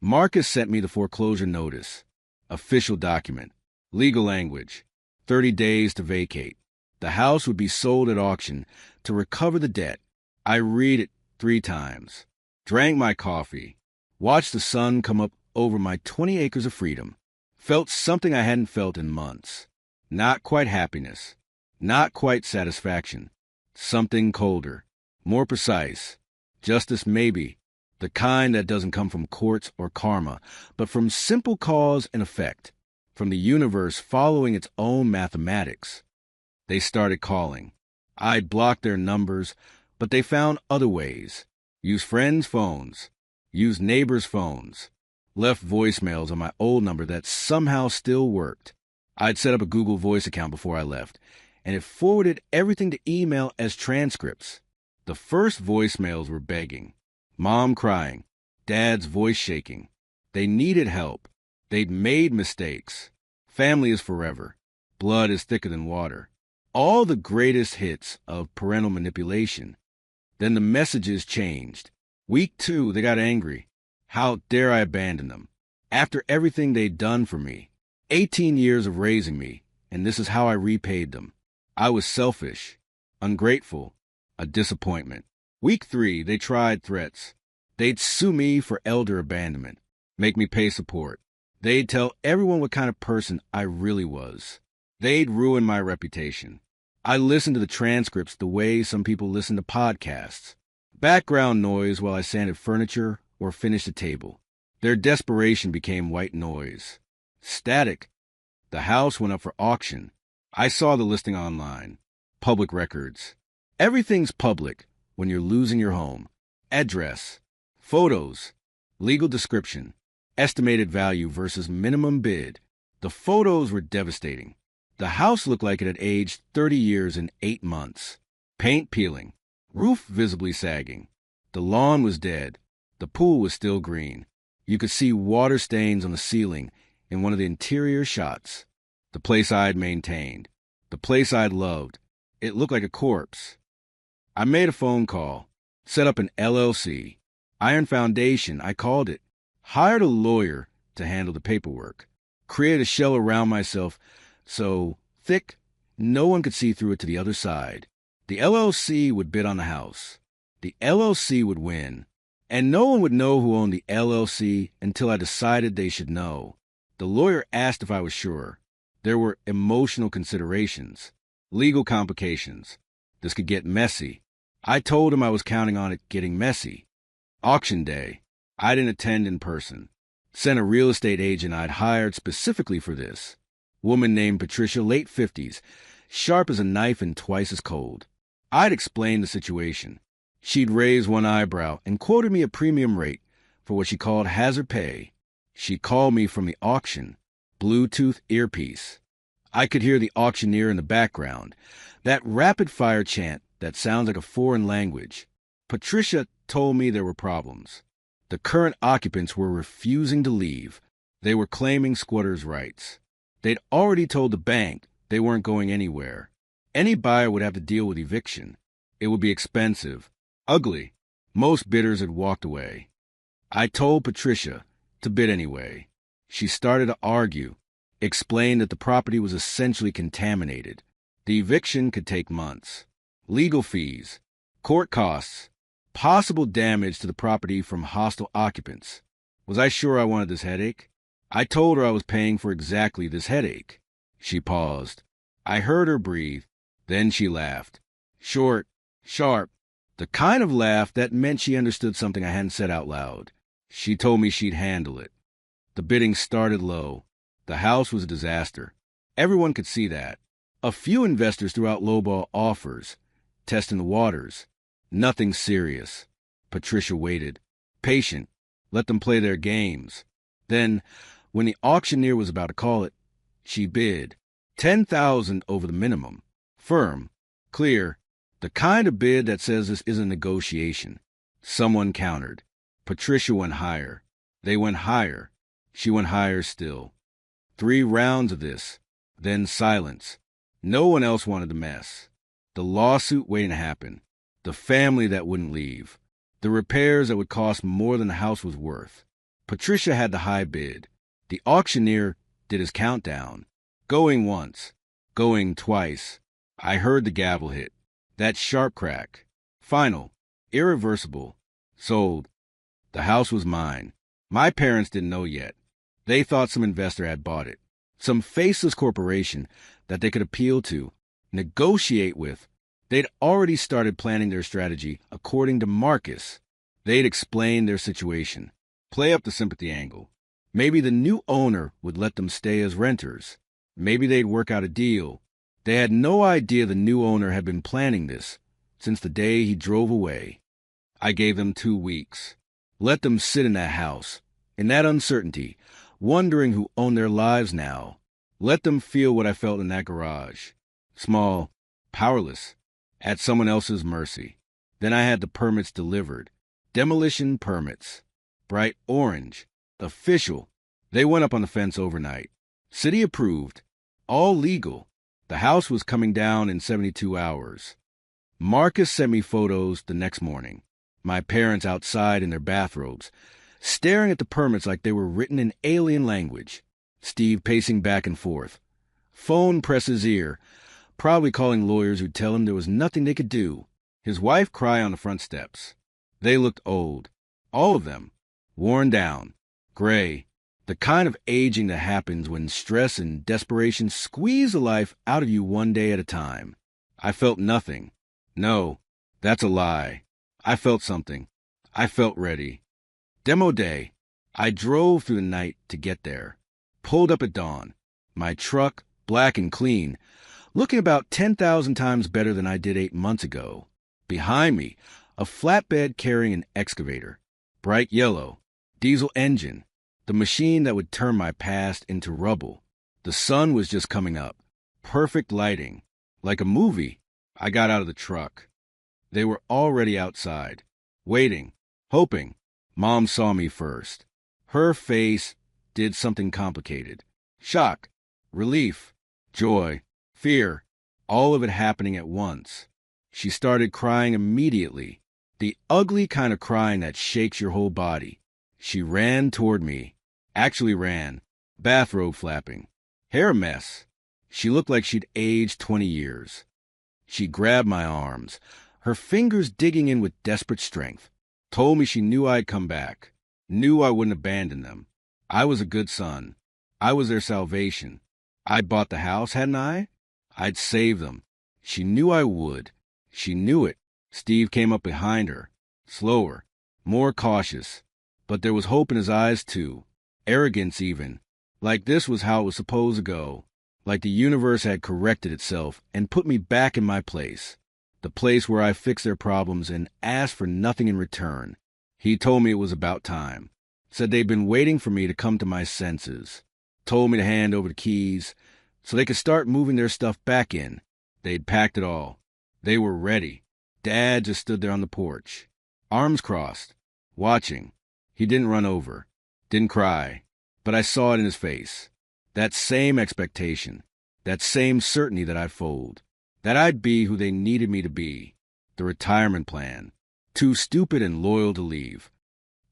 Marcus sent me the foreclosure notice. Official document. Legal language. 30 days to vacate. The house would be sold at auction to recover the debt. I read it 3 times. Drank my coffee. Watched the sun come up over my 20 acres of freedom. Felt something I hadn't felt in months. Not quite happiness. Not quite satisfaction. Something colder. More precise. Justice maybe. The kind that doesn't come from courts or karma, but from simple cause and effect. From the universe following its own mathematics. They started calling. I'd blocked their numbers, but they found other ways. Used friends' phones. Used neighbors' phones. Left voicemails on my old number that somehow still worked. I'd set up a Google Voice account before I left, and it forwarded everything to email as transcripts. The first voicemails were begging. Mom crying. Dad's voice shaking. They needed help. They'd made mistakes. Family is forever. Blood is thicker than water. All the greatest hits of parental manipulation. Then the messages changed. Week 2, they got angry. How dare I abandon them? After everything they'd done for me. 18 years of raising me, and this is how I repaid them. I was selfish, ungrateful, a disappointment. Week 3, they tried threats. They'd sue me for elder abandonment, make me pay support. They'd tell everyone what kind of person I really was. They'd ruin my reputation. I listened to the transcripts the way some people listen to podcasts. Background noise while I sanded furniture or finished a table. Their desperation became white noise. Static. The house went up for auction. I saw the listing online. Public records. Everything's public when you're losing your home. Address. Photos. Legal description. Estimated value versus minimum bid. The photos were devastating. The house looked like it had aged 30 years in 8 months. Paint peeling. Roof visibly sagging. The lawn was dead. The pool was still green. You could see water stains on the ceiling in one of the interior shots. The place I'd maintained. The place I'd loved. It looked like a corpse. I made a phone call. Set up an LLC. Iron Foundation, I called it. Hired a lawyer to handle the paperwork. Created a shell around myself so thick no one could see through it to the other side. The LLC would bid on the house. The LLC would win. And no one would know who owned the LLC until I decided they should know. The lawyer asked if I was sure. There were emotional considerations, legal complications. This could get messy. I told him I was counting on it getting messy. Auction day. I didn't attend in person. Sent a real estate agent I'd hired specifically for this. Woman named Patricia, late 50s, sharp as a knife and twice as cold. I'd explained the situation. She'd raised one eyebrow and quoted me a premium rate for what she called hazard pay. She called me from the auction, Bluetooth earpiece. I could hear the auctioneer in the background, that rapid-fire chant that sounds like a foreign language. Patricia told me there were problems. The current occupants were refusing to leave. They were claiming squatters' rights. They'd already told the bank they weren't going anywhere. Any buyer would have to deal with eviction. It would be expensive, ugly. Most bidders had walked away. I told Patricia to bid anyway. She started to argue, explained that the property was essentially contaminated. The eviction could take months. Legal fees, court costs, possible damage to the property from hostile occupants. Was I sure I wanted this headache? I told her I was paying for exactly this headache. She paused. I heard her breathe. Then she laughed. Short, sharp, the kind of laugh that meant she understood something I hadn't said out loud. She told me she'd handle it. The bidding started low. The house was a disaster. Everyone could see that. A few investors threw out lowball offers, testing the waters. Nothing serious. Patricia waited. Patient. Let them play their games. Then, when the auctioneer was about to call it, she bid. $10,000 over the minimum. Firm. Clear. The kind of bid that says this isn't negotiation. Someone countered. Patricia went higher. They went higher. She went higher still. 3 rounds of this. Then silence. No one else wanted to mess. The lawsuit waiting to happen. The family that wouldn't leave. The repairs that would cost more than the house was worth. Patricia had the high bid. The auctioneer did his countdown. Going once. Going twice. I heard the gavel hit. That sharp crack. Final. Irreversible. Sold. The house was mine. My parents didn't know yet. They thought some investor had bought it. Some faceless corporation that they could appeal to, negotiate with. They'd already started planning their strategy according to Marcus. They'd explained their situation. Play up the sympathy angle. Maybe the new owner would let them stay as renters. Maybe they'd work out a deal. They had no idea the new owner had been planning this since the day he drove away. I gave them 2 weeks. Let them sit in that house, in that uncertainty, wondering who owned their lives now. Let them feel what I felt in that garage. Small, powerless, at someone else's mercy. Then I had the permits delivered. Demolition permits. bright orange. Official. They went up on the fence overnight. City approved. All legal. The house was coming down in 72 hours. Marcus sent me photos the next morning. My parents outside in their bathrobes, staring at the permits like they were written in alien language. Steve pacing back and forth. Phone press his ear, probably calling lawyers who'd tell him there was nothing they could do. His wife cry on the front steps. They looked old. All of them. Worn down. Gray. The kind of aging that happens when stress and desperation squeeze the life out of you one day at a time. I felt nothing. No, that's a lie. I felt something. I felt ready. Demo day. I drove through the night to get there. Pulled up at dawn. My truck, black and clean, looking about 10,000 times better than I did 8 months ago. Behind me, a flatbed carrying an excavator. Bright yellow. Diesel engine. The machine that would turn my past into rubble. The sun was just coming up. Perfect lighting. Like a movie. I got out of the truck. They were already outside. Waiting. Hoping. Mom saw me first. Her face did something complicated. Shock. Relief. Joy. Fear. All of it happening at once. She started crying immediately. The ugly kind of crying that shakes your whole body. She ran toward me. Actually ran. Bathrobe flapping. Hair a mess. She looked like she'd aged 20 years. She grabbed my arms, her fingers digging in with desperate strength. Told me she knew I'd come back. Knew I wouldn't abandon them. I was a good son. I was their salvation. I'd bought the house, hadn't I? I'd save them. She knew I would. She knew it. Steve came up behind her. Slower. More cautious. But there was hope in his eyes, too. Arrogance, even. Like this was how it was supposed to go. Like the universe had corrected itself and put me back in my place. The place where I fixed their problems and asked for nothing in return. He told me it was about time. Said they'd been waiting for me to come to my senses. Told me to hand over the keys so they could start moving their stuff back in. They'd packed it all. They were ready. Dad just stood there on the porch. Arms crossed. Watching. He didn't run over. Didn't cry. But I saw it in his face. That same expectation. That same certainty that I'd fold. That I'd be who they needed me to be. The retirement plan. Too stupid and loyal to leave.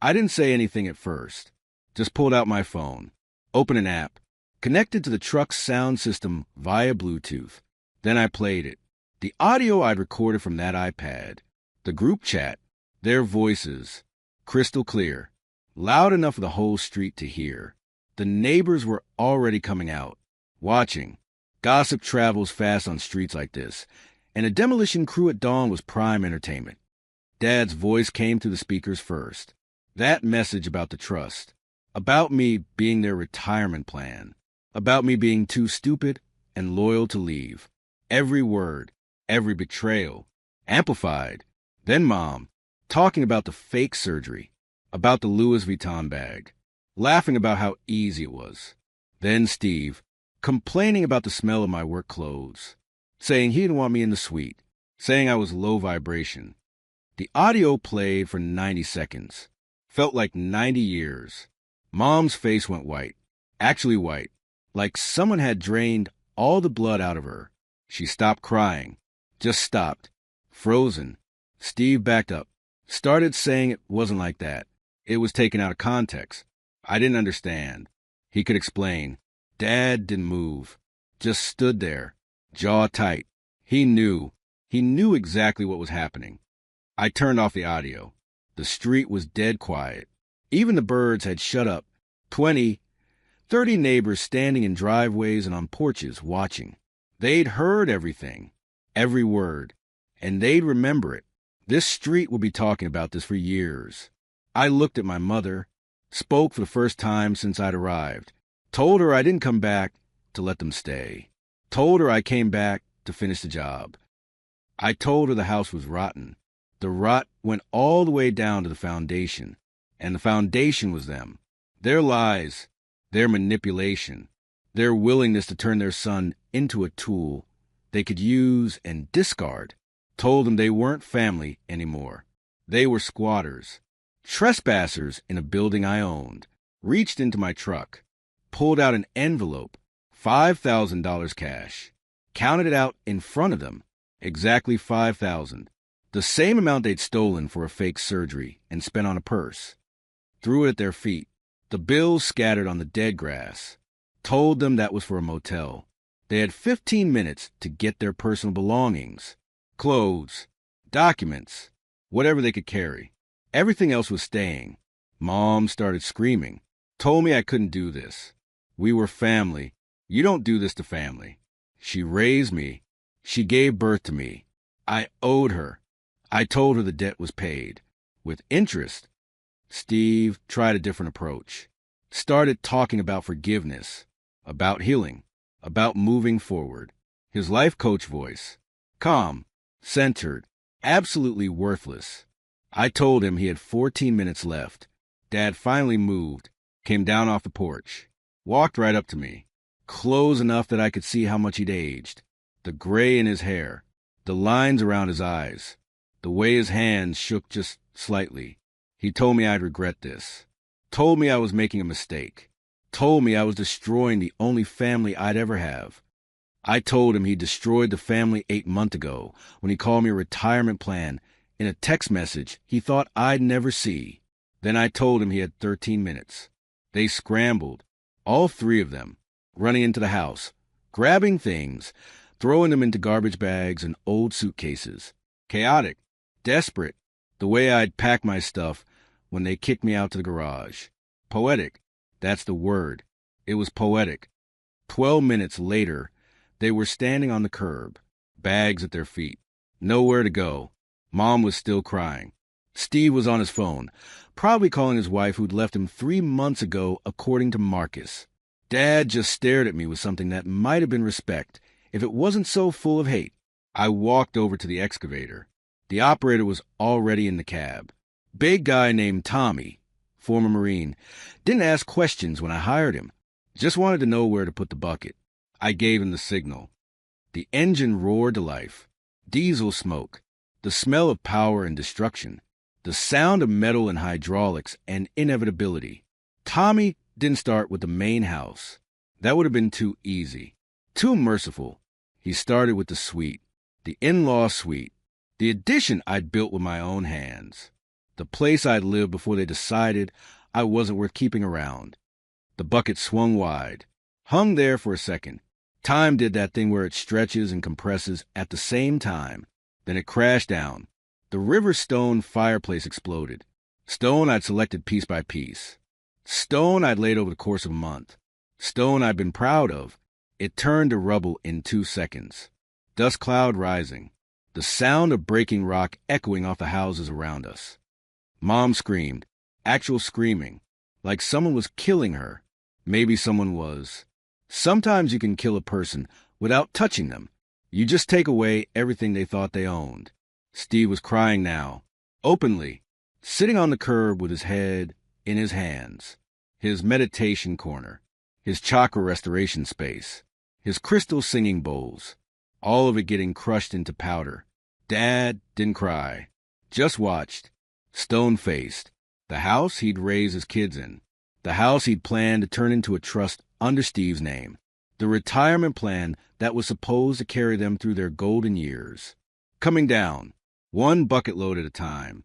I didn't say anything at first. Just pulled out my phone. Opened an app. Connected to the truck's sound system via Bluetooth. Then I played it. The audio I'd recorded from that iPad. The group chat. Their voices. Crystal clear. Loud enough for the whole street to hear. The neighbors were already coming out. Watching. Gossip travels fast on streets like this. And a demolition crew at dawn was prime entertainment. Dad's voice came through the speakers first. That message about the trust. About me being their retirement plan. About me being too stupid and loyal to leave. Every word. Every betrayal. Amplified. Then Mom. Talking about the fake surgery. About the Louis Vuitton bag. Laughing about how easy it was. Then Steve. Complaining about the smell of my work clothes. Saying he didn't want me in the suite. Saying I was low vibration. The audio played for 90 seconds. Felt like 90 years. Mom's face went white. Actually white. Like someone had drained all the blood out of her. She stopped crying. Just stopped. Frozen. Steve backed up. Started saying it wasn't like that. It was taken out of context. I didn't understand. He could explain. Dad didn't move. Just stood there. Jaw tight. He knew. He knew exactly what was happening. I turned off the audio. The street was dead quiet. Even the birds had shut up. 20, 30 neighbors standing in driveways and on porches watching. They'd heard everything. Every word. And they'd remember it. This street would be talking about this for years. I looked at my mother. Spoke for the first time since I'd arrived. Told her I didn't come back to let them stay. Told her I came back to finish the job. I told her the house was rotten. The rot went all the way down to the foundation. And the foundation was them. Their lies. Their manipulation. Their willingness to turn their son into a tool they could use and discard. Told them they weren't family anymore. They were squatters. Trespassers in a building I owned. Reached into my truck, pulled out an envelope, $5,000 cash, counted it out in front of them, exactly $5,000, the same amount they'd stolen for a fake surgery and spent on a purse. Threw it at their feet, the bills scattered on the dead grass. Told them that was for a motel. They had 15 minutes to get their personal belongings, clothes, documents, whatever they could carry. Everything else was staying. Mom started screaming, told me I couldn't do this. We were family. You don't do this to family. She raised me. She gave birth to me. I owed her. I told her the debt was paid. With interest. Steve tried a different approach. Started talking about forgiveness, about healing, about moving forward. His life coach voice. Calm, centered, absolutely worthless. I told him he had 14 minutes left. Dad finally moved, came down off the porch, walked right up to me, close enough that I could see how much he'd aged, the gray in his hair, the lines around his eyes, the way his hands shook just slightly. He told me I'd regret this, told me I was making a mistake, told me I was destroying the only family I'd ever have. I told him he destroyed the family 8 months ago when he called me a retirement plan in a text message he thought I'd never see. Then I told him he had 13 minutes. They scrambled, all 3 of them, running into the house, grabbing things, throwing them into garbage bags and old suitcases. Chaotic, desperate, the way I'd pack my stuff when they kicked me out to the garage. Poetic, that's the word. It was poetic. 12 minutes later, they were standing on the curb, bags at their feet, nowhere to go. Mom was still crying. Steve was on his phone, probably calling his wife who'd left him 3 months ago, according to Marcus. Dad just stared at me with something that might have been respect, if it wasn't so full of hate. I walked over to the excavator. The operator was already in the cab. Big guy named Tommy, former Marine. Didn't ask questions when I hired him. Just wanted to know where to put the bucket. I gave him the signal. The engine roared to life. Diesel smoke. The smell of power and destruction. The sound of metal and hydraulics and inevitability. Tommy didn't start with the main house. That would have been too easy. Too merciful. He started with the suite. The in-law suite. The addition I'd built with my own hands. The place I'd lived before they decided I wasn't worth keeping around. The bucket swung wide. Hung there for a second. Time did that thing where it stretches and compresses at the same time. Then it crashed down. The river stone fireplace exploded. Stone I'd selected piece by piece. Stone I'd laid over the course of a month. Stone I'd been proud of. It turned to rubble in 2 seconds. Dust cloud rising. The sound of breaking rock echoing off the houses around us. Mom screamed. Actual screaming. Like someone was killing her. Maybe someone was. Sometimes you can kill a person without touching them. You just take away everything they thought they owned. Steve was crying now, openly, sitting on the curb with his head in his hands, his meditation corner, his chakra restoration space, his crystal singing bowls, all of it getting crushed into powder. Dad didn't cry, just watched, stone-faced, the house he'd raised his kids in, the house he'd planned to turn into a trust under Steve's name, the retirement plan that was supposed to carry them through their golden years. Coming down, 1 bucket load at a time.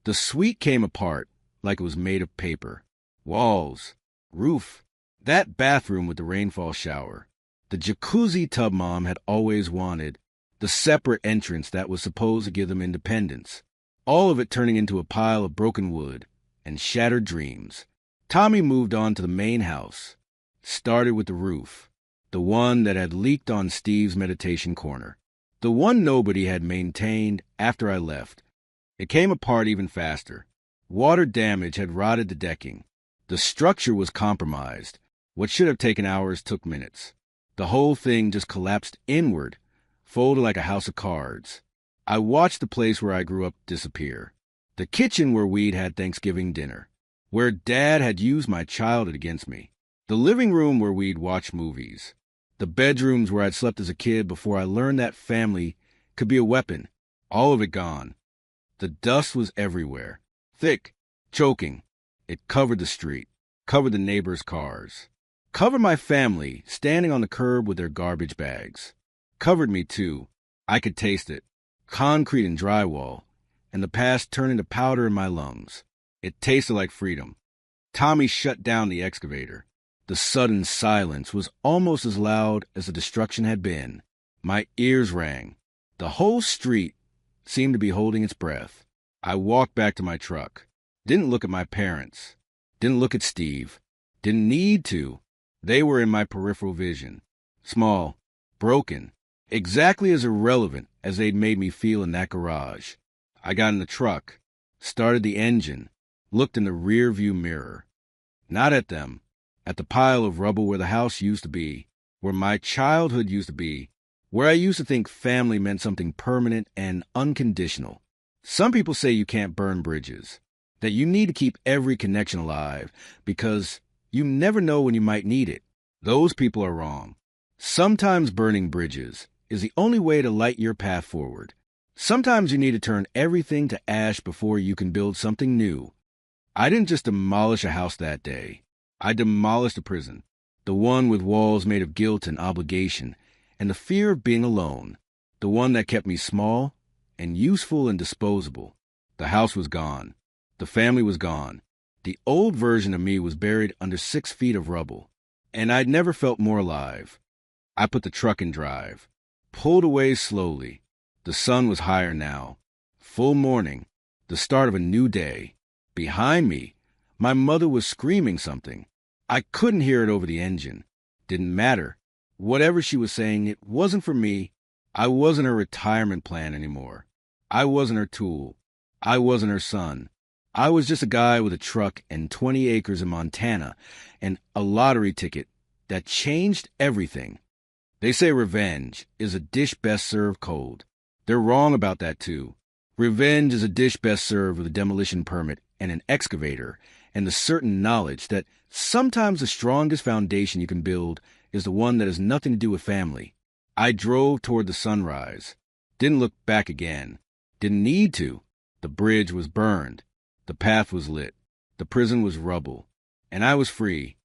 The suite came apart like it was made of paper. Walls, roof, that bathroom with the rainfall shower, the jacuzzi tub Mom had always wanted, the separate entrance that was supposed to give them independence, all of it turning into a pile of broken wood and shattered dreams. Tommy moved on to the main house. Started with the roof, the one that had leaked on Steve's meditation corner, the one nobody had maintained after I left. It came apart even faster. Water damage had rotted the decking. The structure was compromised. What should have taken hours took minutes. The whole thing just collapsed inward, folded like a house of cards. I watched the place where I grew up disappear. The kitchen where we'd had Thanksgiving dinner, where Dad had used my childhood against me. The living room where we'd watch movies. The bedrooms where I'd slept as a kid before I learned that family could be a weapon. All of it gone. The dust was everywhere. Thick, choking. It covered the street, covered the neighbors' cars, covered my family standing on the curb with their garbage bags. Covered me, too. I could taste it. Concrete and drywall, and the past turned into powder in my lungs. It tasted like freedom. Tommy shut down the excavator. The sudden silence was almost as loud as the destruction had been. My ears rang. The whole street seemed to be holding its breath. I walked back to my truck. Didn't look at my parents. Didn't look at Steve. Didn't need to. They were in my peripheral vision. Small, broken, exactly as irrelevant as they'd made me feel in that garage. I got in the truck, started the engine, looked in the rear-view mirror. Not at them. At the pile of rubble where the house used to be, where my childhood used to be, where I used to think family meant something permanent and unconditional. Some people say you can't burn bridges, that you need to keep every connection alive because you never know when you might need it. Those people are wrong. Sometimes burning bridges is the only way to light your path forward. Sometimes you need to turn everything to ash before you can build something new. I didn't just demolish a house that day. I demolished a prison, the one with walls made of guilt and obligation, and the fear of being alone, the one that kept me small and useful and disposable. The house was gone. The family was gone. The old version of me was buried under 6 feet of rubble, and I'd never felt more alive. I put the truck in drive, pulled away slowly. The sun was higher now. Full morning, the start of a new day. Behind me, my mother was screaming something. I couldn't hear it over the engine. Didn't matter. Whatever she was saying, it wasn't for me. I wasn't her retirement plan anymore. I wasn't her tool. I wasn't her son. I was just a guy with a truck and 20 acres in Montana and a lottery ticket that changed everything. They say revenge is a dish best served cold. They're wrong about that, too. Revenge is a dish best served with a demolition permit and an excavator and the certain knowledge that sometimes the strongest foundation you can build is the one that has nothing to do with family. I drove toward the sunrise. Didn't look back again. Didn't need to. The bridge was burned. The path was lit. The prison was rubble. And I was free.